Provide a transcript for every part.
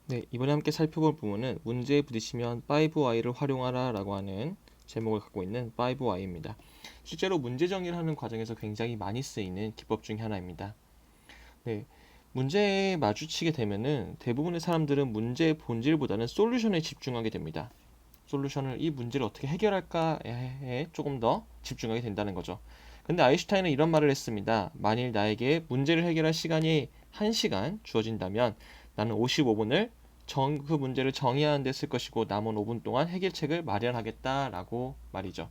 네, 이번에 함께 살펴볼 부분은 문제에 부딪히면 5Y를 활용하라 라고 하는 제목을 갖고 있는 5Y입니다. 실제로 문제 정리를 하는 과정에서 굉장히 많이 쓰이는 기법 중에 하나입니다. 네, 문제에 마주치게 되면은 대부분의 사람들은 문제의 본질보다는 솔루션에 집중하게 됩니다. 솔루션을 이 문제를 어떻게 해결할까에 조금 더 집중하게 된다는 거죠. 근데 아인슈타인은 이런 말을 했습니다. 만일 나에게 문제를 해결할 시간이 1시간 주어진다면 나는 55분을 그 문제를 정의하는 데 쓸 것이고 남은 5분 동안 해결책을 마련하겠다라고 말이죠.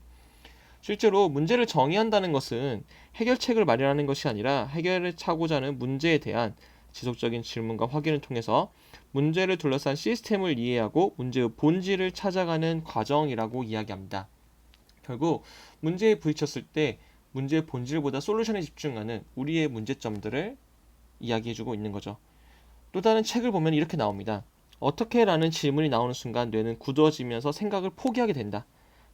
실제로 문제를 정의한다는 것은 해결책을 마련하는 것이 아니라 해결을 차고자 하는 문제에 대한 지속적인 질문과 확인을 통해서 문제를 둘러싼 시스템을 이해하고 문제의 본질을 찾아가는 과정이라고 이야기합니다. 결국 문제에 부딪혔을 때 문제의 본질보다 솔루션에 집중하는 우리의 문제점들을 이야기해주고 있는 거죠. 또 다른 책을 보면 이렇게 나옵니다. 어떻게? 라는 질문이 나오는 순간 뇌는 굳어지면서 생각을 포기하게 된다.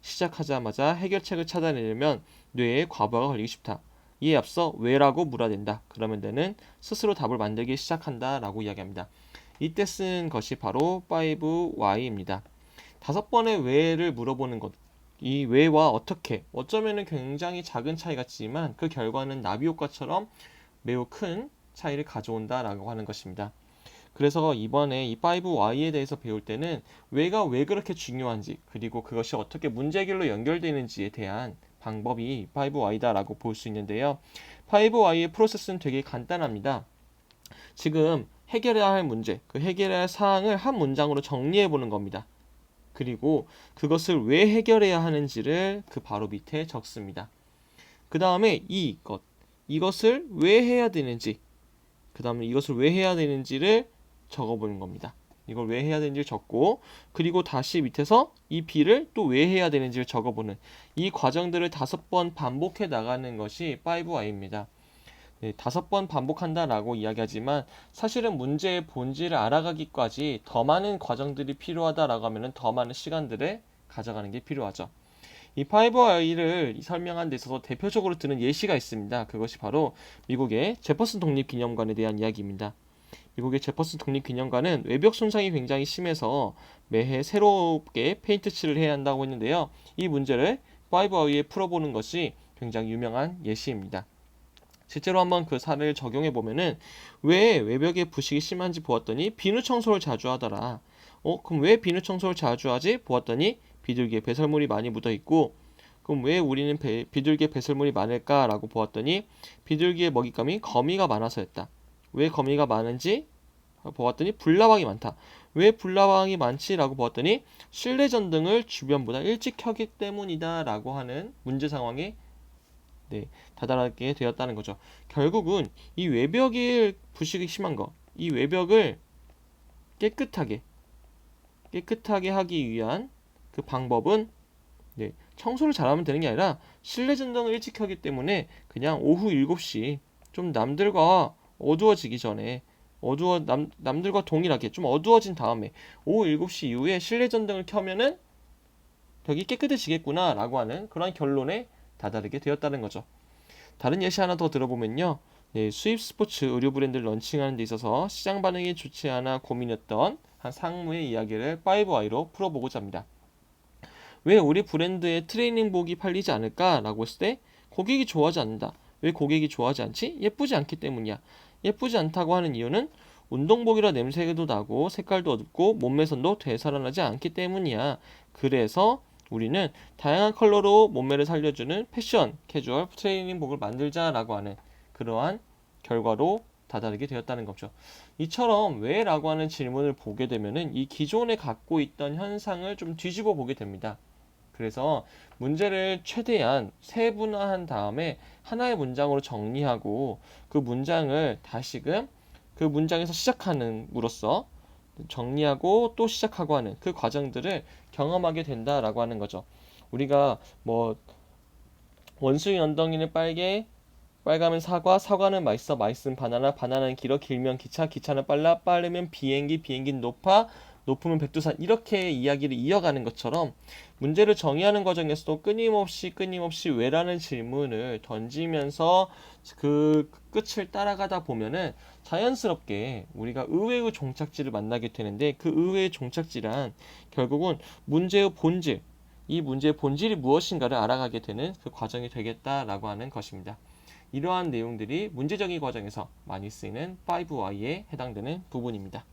시작하자마자 해결책을 찾아내려면 뇌에 과부하가 걸리기 쉽다. 이에 앞서 왜라고 물어댄다. 그러면 뇌는 스스로 답을 만들기 시작한다 라고 이야기합니다. 이때 쓴 것이 바로 5Y입니다. 5번의 왜를 물어보는 것. 이 왜와 어떻게, 어쩌면 굉장히 작은 차이 같지만 그 결과는 나비 효과처럼 매우 큰 차이를 가져온다라고 하는 것입니다. 그래서 이번에 이 5Y에 대해서 배울 때는 왜가 왜 그렇게 중요한지, 그리고 그것이 어떻게 문제 해결로 연결되는지에 대한 방법이 5Y다라고 볼 수 있는데요. 5Y의 프로세스는 되게 간단합니다. 지금 해결해야 할 문제, 그 해결해야 할 사항을 한 문장으로 정리해 보는 겁니다. 그리고 그것을 왜 해결해야 하는지를 그 바로 밑에 적습니다. 그 다음에 이것을 왜 해야 되는지, 그 다음에 이것을 왜 해야 되는지를 적어보는 겁니다. 이걸 왜 해야 되는지를 적고, 그리고 다시 밑에서 이 B를 또 왜 해야 되는지를 적어보는 이 과정들을 5번 반복해 나가는 것이 5Y입니다. 네, 5번 반복한다라고 이야기하지만 사실은 문제의 본질을 알아가기까지 더 많은 과정들이 필요하다라고 하면 더 많은 시간들을 가져가는 게 필요하죠. 이 5I를 설명하는 데 있어서 대표적으로 드는 예시가 있습니다. 그것이 바로 미국의 제퍼슨 독립기념관에 대한 이야기입니다. 미국의 제퍼슨 독립기념관은 외벽 손상이 굉장히 심해서 매해 새롭게 페인트 칠을 해야 한다고 했는데요. 이 문제를 5I에 풀어보는 것이 굉장히 유명한 예시입니다. 실제로 한번 그 사례를 적용해 보면은 왜 외벽에 부식이 심한지 보았더니 비누 청소를 자주 하더라. 그럼 왜 비누 청소를 자주 하지? 보았더니 비둘기에 배설물이 많이 묻어 있고, 그럼 왜 우리는 비둘기에 배설물이 많을까라고 보았더니 비둘기의 먹잇감이 거미가 많아서였다. 왜 거미가 많은지 보았더니 불나방이 많다. 왜 불나방이 많지라고 보았더니 실내 전등을 주변보다 일찍 켜기 때문이다라고 하는 문제 상황에 다다르게 되었다는 거죠. 결국은 이 외벽이 부식이 심한 거, 이 외벽을 깨끗하게 하기 위한 그 방법은 청소를 잘하면 되는 게 아니라 실내 전등을 일찍 켜기 때문에 그냥 오후 7시 좀 남들과 어두워지기 전에 남들과 동일하게 좀 어두워진 다음에 오후 7시 이후에 실내 전등을 켜면은 벽이 깨끗해지겠구나 라고 하는 그런 결론에 다다르게 되었다는 거죠. 다른 예시 하나 더 들어보면요. 수입 스포츠 의류 브랜드를 런칭하는 데 있어서 시장 반응이 좋지 않아 고민했던 한 상무의 이야기를 5Y로 풀어보고자 합니다. 왜 우리 브랜드의 트레이닝복이 팔리지 않을까라고 했을 때 고객이 좋아하지 않는다. 왜 고객이 좋아하지 않지? 예쁘지 않기 때문이야. 예쁘지 않다고 하는 이유는 운동복이라 냄새도 나고 색깔도 어둡고 몸매선도 되살아나지 않기 때문이야. 그래서 우리는 다양한 컬러로 몸매를 살려주는 패션, 캐주얼 트레이닝복을 만들자라고 하는 그러한 결과로 다다르게 되었다는 거죠. 이처럼 왜라고 하는 질문을 보게 되면은 이 기존에 갖고 있던 현상을 좀 뒤집어 보게 됩니다. 그래서 문제를 최대한 세분화한 다음에 하나의 문장으로 정리하고 그 문장을 다시금 그 문장에서 시작하는으로써 정리하고 또 시작하고 하는 그 과정들을 경험하게 된다라고 하는 거죠. 우리가 뭐 원숭이 엉덩이는 빨개, 빨가면 사과, 사과는 맛있어, 맛있으면 바나나, 바나나는 길어, 길면 기차, 기차는 빨라, 빠르면 비행기, 비행기는 높아, 높으면 백두산, 이렇게 이야기를 이어가는 것처럼 문제를 정의하는 과정에서도 끊임없이 왜라는 질문을 던지면서 그 끝을 따라가다 보면은 자연스럽게 우리가 의외의 종착지를 만나게 되는데, 그 의외의 종착지란 결국은 문제의 본질, 이 문제의 본질이 무엇인가를 알아가게 되는 그 과정이 되겠다라고 하는 것입니다. 이러한 내용들이 문제정의 과정에서 많이 쓰이는 5Y에 해당되는 부분입니다.